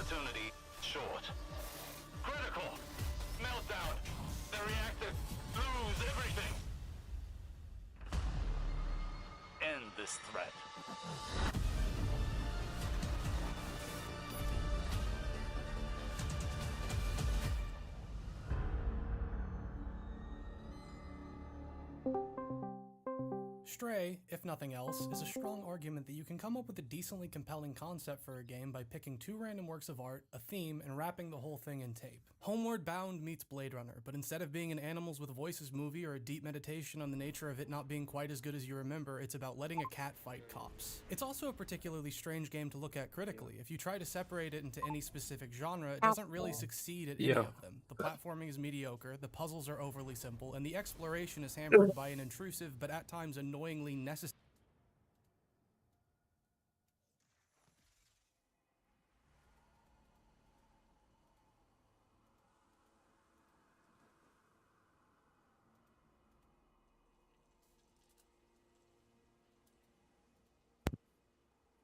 opportunity short. Critical. Meltdown. The reactors lose everything. End this threat. Stray, if nothing else, is a strong argument that you can come up with a decently compelling concept for a game by picking two random works of art, a theme, and wrapping the whole thing in tape. Homeward Bound meets Blade Runner, but instead of being an Animals with Voices movie or a deep meditation on the nature of it not being quite as good as you remember, it's about letting a cat fight cops. It's also a particularly strange game to look at critically. If you try to separate it into any specific genre, it doesn't really succeed at any of them. The platforming is mediocre, the puzzles are overly simple, and the exploration is hampered by an intrusive but at times annoyingly necessary.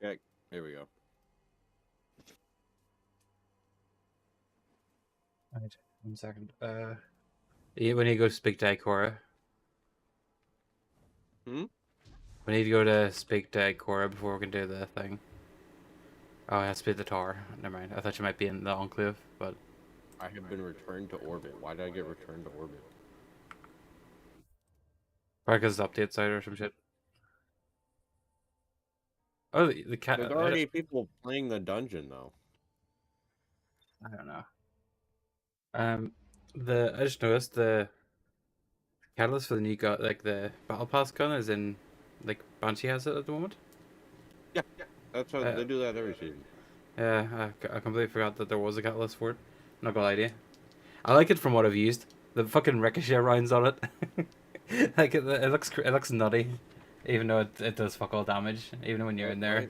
Okay, here we go. Right, 1 second. We need to go speak to Ikora. Hmm? We need to go to speak to Ikora before we can do the thing. Oh, I have to be at the tower. Never mind. I thought you might be in the Enclave, but... I have been returned to orbit. Why did I get returned to orbit? Probably because it's update site or some shit. Oh, the cat... There's already people playing the dungeon, though. I don't know. I just noticed the catalyst for the new gun, like the battle pass gun, is in, like, Banshee has it at the moment. Yeah, that's what they do that every season. Yeah, I completely forgot that there was a catalyst for it. Not gonna lie to you. I like it from what I've used. The fucking ricochet rounds on it. Like it looks nutty, even though it does fuck all damage, even when you're in there.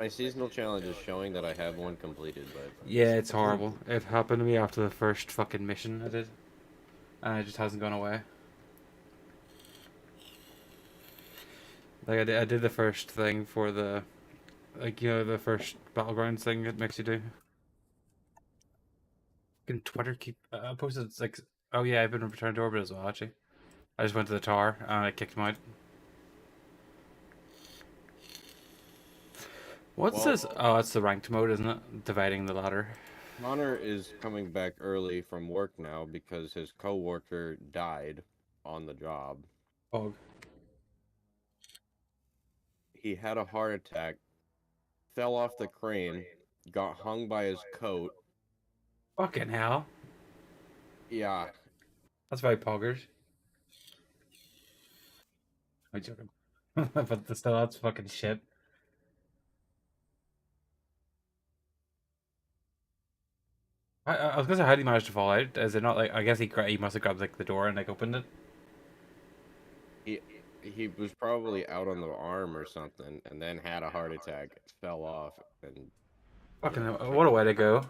My seasonal challenge is showing that I have one completed, but Yeah, it's horrible. It happened to me after the first fucking mission I did, and it just hasn't gone away. Like I did the first thing for the, like, you know, the first battlegrounds thing it makes you do. Fucking Twitter keep posted, it's like, oh yeah, I've been returned to orbit as well. Actually, I just went to the tower and I kicked him out. What's this? Oh, it's the ranked mode, isn't it? Dividing the ladder. Connor is coming back early from work now because his coworker died on the job. Oh. He had a heart attack, fell off the crane, got hung by his coat. Fucking hell. Yeah. That's very poggers. I'm joking. But still, that's fucking shit. I was gonna say, how did he manage to fall out? Is it not like, I guess he must have grabbed like the door and like opened it? He was probably out on the arm or something, and then had a heart attack, fell off, and... Fucking what a way to go.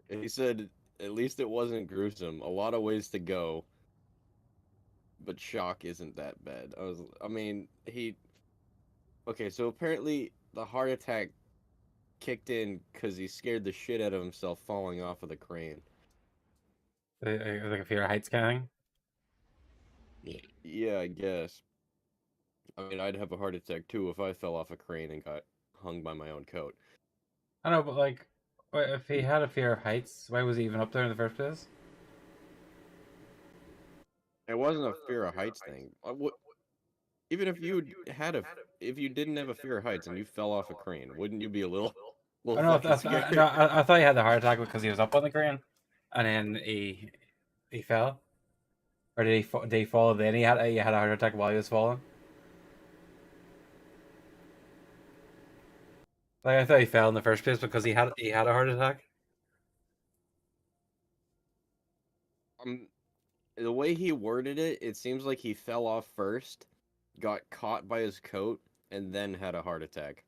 He said, at least it wasn't gruesome. A lot of ways to go, but shock isn't that bad. I mean, okay, so apparently the heart attack kicked in because he scared the shit out of himself falling off of the crane. Like a fear of heights kind of thing? Yeah, I guess. I mean, I'd have a heart attack too if I fell off a crane and got hung by my own coat. I know, but like, if he had a fear of heights, why was he even up there in the first place? It wasn't a fear of heights thing. Even if you didn't have a fear of heights and you fell off a crane, wouldn't you be a little fucking scared? I thought he had the heart attack because he was up on the crane, and then he fell, or did he fall? Then he had a heart attack while he was falling. Like, I thought he fell in the first place because he had a heart attack. The way he worded it, it seems like he fell off first, got caught by his coat, and then had a heart attack.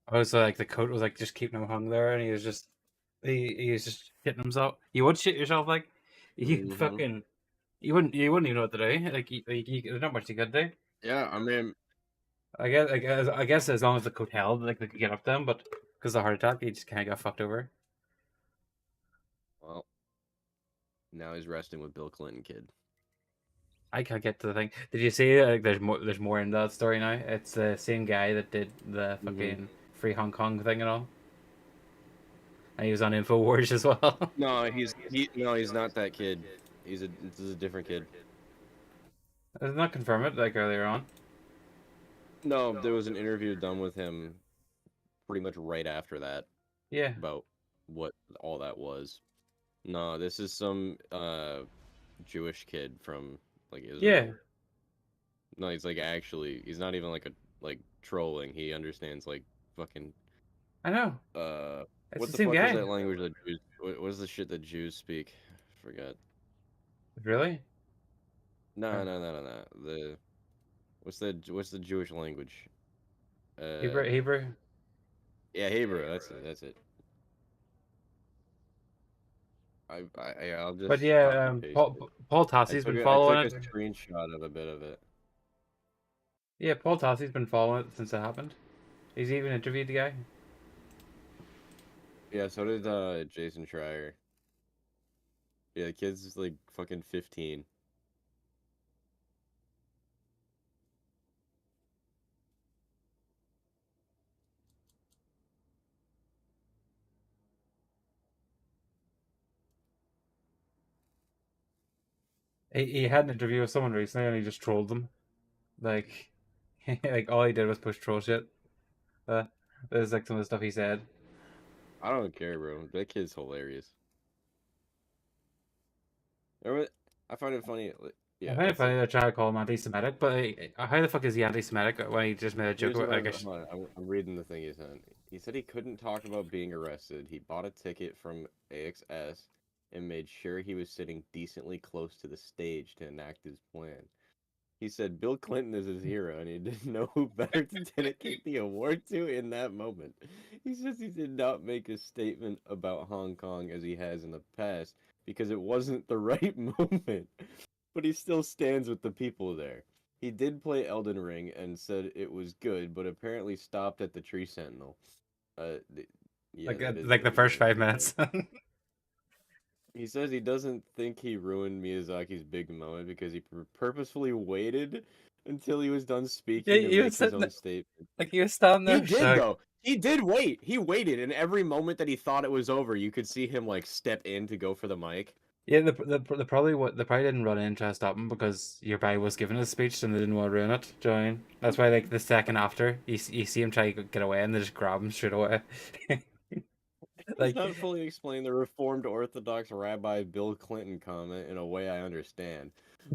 Oh, so like the coat was like just keeping him hung there, and he was just hitting himself. You would shit yourself, like? You Mhm. fucking you wouldn't even know what to do. Like, there's not much you could do. Yeah, I mean, I guess as long as the code held, like they could get up to him, but because of the heart attack, he just kind of got fucked over. well, now he's resting with Bill Clinton, kid. I can't get to the thing. Did you see? There's more in that story now. It's the same guy that did the Hmm. fucking free Hong Kong thing and all, and he was on Infowars as well. No, he's not that kid. This is a different kid. Did not confirm it like earlier on. No, there was an interview done with him pretty much right after that Yeah, about what all that was. No, this is some Jewish kid from like yeah, Israel. No, he's like actually he's not even like a like trolling. He understands like fucking I know. uh It's what the the same fuck is guy. that language that Jews what is the shit that Jews speak? Forget. Really? No, Oh. no, no, no, no. What's the Jewish language? Hebrew, Uh Hebrew. yeah, Hebrew. That's it. That's it. I'll But just yeah, copy paste Paul it. Paul I Tossie's took been a I following took a it. screenshot of a bit of it. Yeah, Paul Tossie's been following it since it happened. He's even interviewed the guy. Yeah, so did Jason Schreier. Yeah, the kid's like fucking 15. He had an interview with someone recently, and he just trolled them. Like, like all he did was push troll shit. There's like some of the stuff he said. I don't care, bro. That kid's hilarious. Remember- I find it funny. I Yeah, find it that's funny it. they're trying to call him anti-Semitic, but how the fuck is he anti-Semitic when he just made a joke Here's about what like I'm. Hold on, I'm reading the thing he sent. He said he couldn't talk about being arrested. He bought a ticket from AXS and made sure he was sitting decently close to the stage to enact his plan. He said Bill Clinton is his hero, and he didn't know who better to dedicate the award to in that moment. He says he did not make a statement about Hong Kong as he has in the past because it wasn't the right moment, but he still stands with the people there. He did play Elden Ring and said it was good, but apparently stopped at the Tree Sentinel. Yeah, that is like the really first good. 5 minutes. He says he doesn't think he ruined Miyazaki's big moment because he purposefully waited until he was done Yeah, speaking to he was make his sitting own there, statement. like he was standing He there, did so though. He did wait. He waited, and every moment that he thought it was over, you could see him like step in to go for the mic. yeah. They probably didn't run in try to stop him because your guy was giving a speech and they didn't want to ruin it. Do you know what I mean? That's why like the second after you see him try to get away and they just grab him straight away. He's Like not fully explained the Reformed Orthodox Rabbi Bill Clinton comment in a way I understand,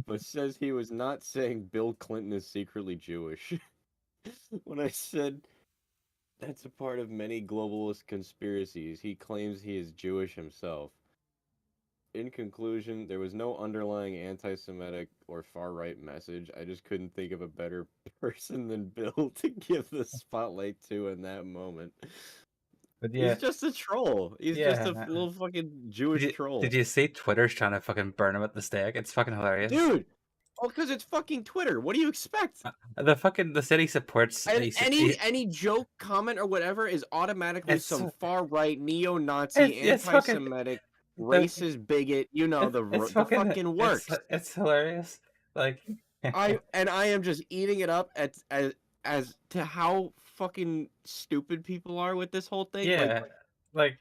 but says he was not saying Bill Clinton is secretly Jewish. When I said that's a part of many globalist conspiracies, he claims he is Jewish himself. In conclusion, there was no underlying anti Semitic or far right message. I just couldn't think of a better person than Bill to give the spotlight to in that moment. but He's yeah, just a troll. He's just a yeah. little fucking Did Jewish you did troll. you see Twitter's trying to fucking burn him at the stake? It's fucking hilarious. Dude! Oh, because it's fucking Twitter. What do you expect? The city supports. And any joke, comment, or whatever is automatically It's some far right, neo Nazi, it's fucking anti-Semitic, the racist bigot. You know the fucking works. it's hilarious. Like I am just eating it up as to how fucking stupid people are with this whole thing. yeah, like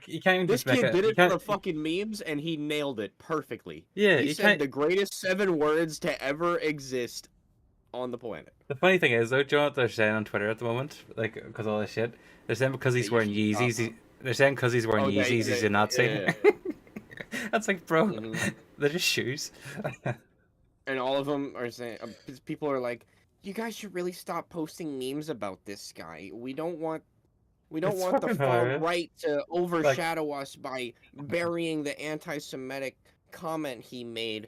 you can't even This just make kid a did you it for can't the fucking memes and he nailed it perfectly. yeah He you said can't. the greatest 7 words to ever exist on the planet. The funny thing is though, do you know what they're saying on Twitter at the moment? Like because all this shit, they're saying because That he's you wearing should stop. Yeezys. They're saying because he's wearing Oh, Yeezys, he's a Nazi. yeah. That's like, bro, Hmm. they're just shoes. And all of them are saying, people are like, you guys should really stop posting memes about this guy. We don't It's want the fucking far hilarious. right to Like, overshadow us by burying the anti-Semitic comment he made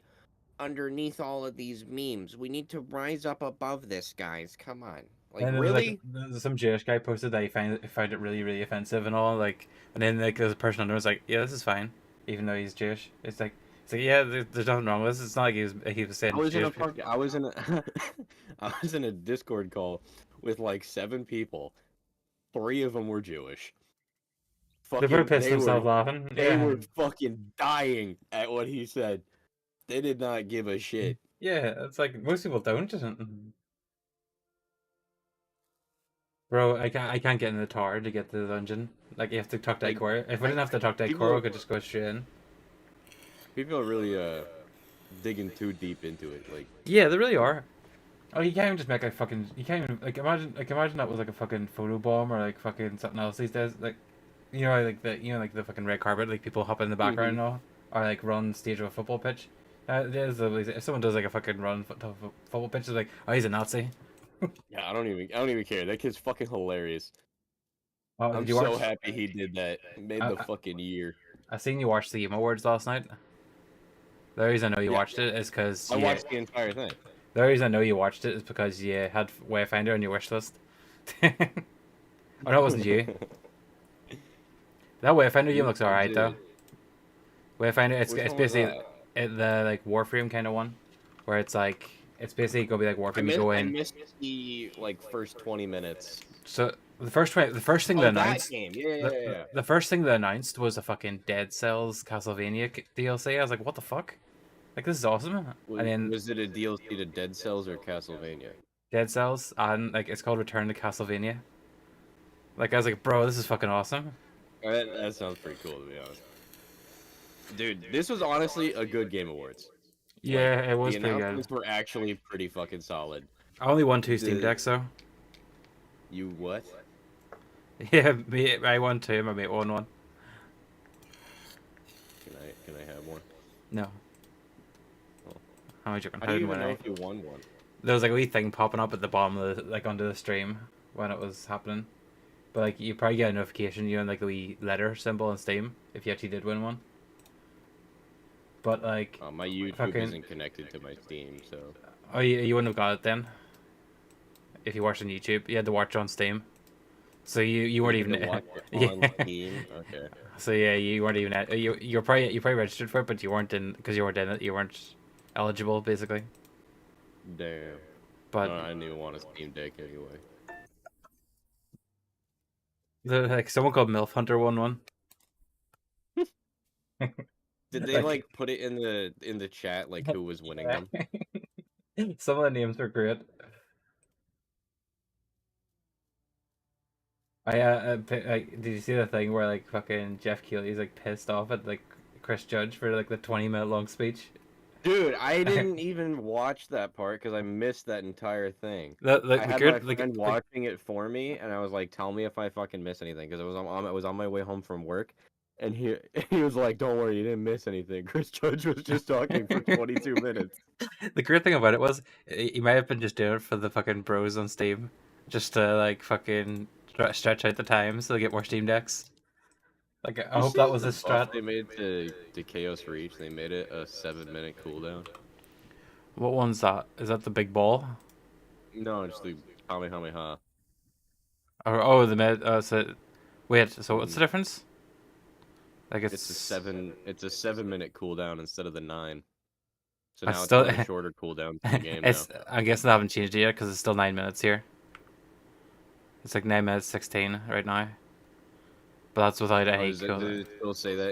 underneath all of these memes. We need to rise up above this, guys. Come on. Like, and then really? there's some Jewish guy posted that he found it really offensive and all. Like, and then like there's a person under was like, yeah, this is fine, even though he's Jewish. It's like So yeah, there's nothing wrong with this. It's not like he was saying I was in a Jewish people. I was in a I was in a Discord call with like 7 people. 3 of them were Jewish. They were Fucking pissed themselves laughing. they Yeah. were fucking dying at what he said. They did not give a shit. Yeah, it's like most people don't. Bro, I can't get in the tower to get to the dungeon. Like you have to talk to Like Ikora. If we didn't have to talk to Ikora, we could just go straight in. people are really digging too deep into it. Like Yeah, they really are. Oh, you can't even just make like fucking. You can't even imagine that was like a fucking photo bomb or like fucking something else these days. Like, like the fucking red carpet, like people hop in the background and all, or like run stage of a football pitch. If someone does like a fucking run football pitch, it's like, oh, he's a Nazi. yeah, I don't even care. That kid's fucking hilarious. Oh, I'm did you so watch? happy he did that. Made the I, fucking year. I seen you watch the Game Awards last night. The reason I know you Yeah. watched it is because I watched the entire thing. the reason I know you watched it is because you had Wayfinder on your wish list. Oh, that wasn't you. That Wayfinder game looks alright though. Wayfinder, it's Which it's one was basically that? the like Warframe kind of one, where it's like it's basically gonna be like Warframe. You go I in. missed the like first 20 minutes. So the first thing they Oh, announced, that game. Yeah. the first thing they announced was a fucking Dead Cells Castlevania DLC. I was like, what the fuck? Like this is awesome. And then Was it a DLC to Dead Cells or Castlevania? Dead Cells, and like it's called Return to Castlevania. Like I was like, bro, this is fucking awesome. That sounds pretty cool, to be honest. Dude, this was honestly a good Game Awards. Yeah, it was The pretty good. announcements were actually pretty fucking solid. I only won 2 Steam Decks though. You what? Yeah, I won 2. My mate won 1. Can I have one? No. Oh. How much you can How do you win? even know if you won one? There was like a wee thing popping up at the bottom of the, like under the stream when it was happening. But like you probably get a notification, and like the wee letter symbol on Steam if you actually did win one. But like My YouTube fucking... isn't connected to my Steam, so. Oh, you wouldn't have got it then. If you watched on YouTube, you had to watch on Steam. So you weren't even Watch it on yeah. Steam. Okay. So yeah, you weren't even at, you're probably registered for it, but you weren't in because you weren't in it. You weren't eligible basically. Damn. But I didn't even want a Steam Deck anyway. like someone called MILF Hunter won one. Did they like put it in the chat like who was winning them? Some of the names were great. Did you see the thing where like fucking Jeff Keighley's like pissed off at like Chris Judge for like the 20-minute long speech? Dude, I didn't even watch that part because I missed that entire thing. I I had had my friend watching it for me, and I was like, "Tell me if I fucking miss anything," because I was on my way home from work, and he was like, "Don't worry, you didn't miss anything." Chris Judge was just talking for 22 minutes. The great thing about it was he might have been just doing it for the fucking bros on Steam, just to like fucking stretch out the time so they get more Steam Decks. Like I hope that was a strat. They made to Chaos Reach. They made it a 7-minute cooldown. What one's that? Is that the big ball? No, just the Kamehameha. Or oh, the med. So wait. So what's the difference? Like It's a 7-minute cooldown instead of the 9. So I now still- it's a shorter cooldown in the game now. I guess they haven't changed it yet because it's still 9 minutes here. It's like 9 minutes 16 right now. But that's without any Does it still say that